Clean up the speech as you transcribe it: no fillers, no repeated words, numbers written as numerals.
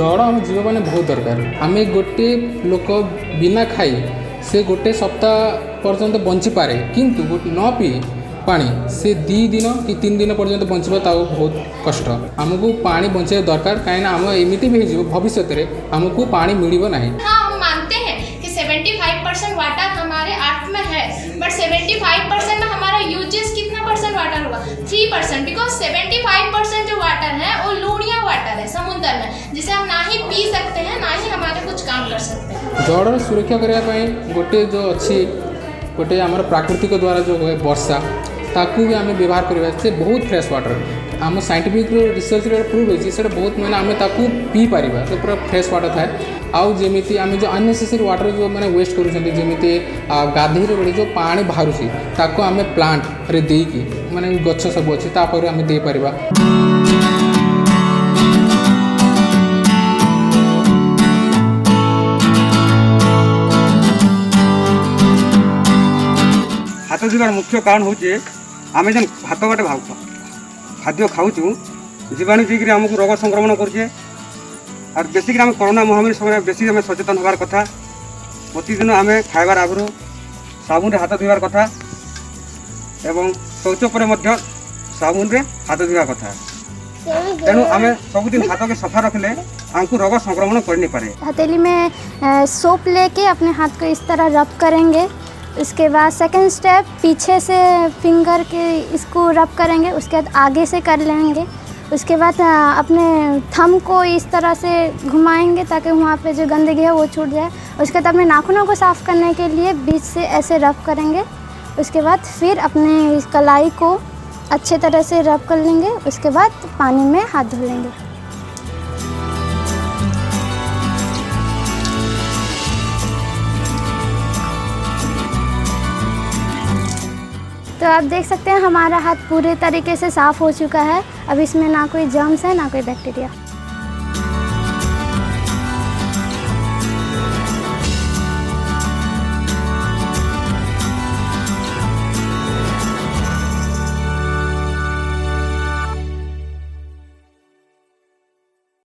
जल आम जीव मैंने बहुत दरकार। आम गोटे लोक बिना खाई से गोटे सप्ताह पर्यंत बंची पारे किंतु न पी पानी से 2 दिन कि 3 दिन पर्यंत बंचवा बहुत कष्ट। आमको पानी बचाई दरकार कहीं आम एमती भी हो भविष्य में आमको पानी मिल ना। हाँ, हम मानते हैं कि 75% वाटर हमारे अर्थ में है, बट 75% में हमारा यूजेस कितना परसेंट वाटर होगा? 3%, बिकॉज 75% जो वाटर है वो लूणिया वाटर है समुद्र में, जिसे हम ना ही पी सकते हैं ना ही हमारे कुछ काम कर सकते हैं। जल सुरक्षा करने गोटे जो अच्छी गोटे आम प्राकृतिक द्वारा जो है वर्षा ताकू भी आम व्यवहार करवा से बहुत फ्रेश वाटर आम साइंटिफिक रिसर्च प्रूव होती बहुत मैंने आम ताकू पी पार तो पूरा फ्रेश वाटर थाए। आउ जमी आम जो अननेसेसरी वाटर जो मैंने वेस्ट करूँगी गाधे बेले जो पानी बाहर ताकू आम प्लांट रे देकी माने गछ सब अच्छी तापर आम दे पारिबा। हाथ धोबार मुख्य कारण हूँ आम जेन भात बाटे खाद्य खाऊँ जीवाणु जी आमको रोग संक्रमण करे और बेसिक आम कोरोना महामारी समय बेसी आम सचेतन होबार कथा। प्रतिदिन आम खाइबार आगु साबुन हाथ धोबार कथा एवं शौच पर साबुन हाथ धोवा कथा। तेणु आम सबुदिन हाथ के सफा रखले आमको रोग संक्रमण कर नहीं पारे। हथेली में सोप लेके अपने हाथ को इस तरह रब करेंगे। उसके बाद सेकंड स्टेप पीछे से फिंगर के इसको रब करेंगे, उसके बाद आगे से कर लेंगे। उसके बाद अपने थंब को इस तरह से घुमाएंगे ताकि वहाँ पे जो गंदगी है वो छूट जाए। उसके बाद अपने नाखूनों को साफ़ करने के लिए बीच से ऐसे रब करेंगे। उसके बाद फिर अपने इस कलाई को अच्छे तरह से रब कर लेंगे। उसके बाद पानी में हाथ धो लेंगे। तो आप देख सकते हैं हमारा हाथ पूरे तरीके से साफ़ हो चुका है। अब इसमें ना कोई जर्म्स है ना कोई बैक्टीरिया।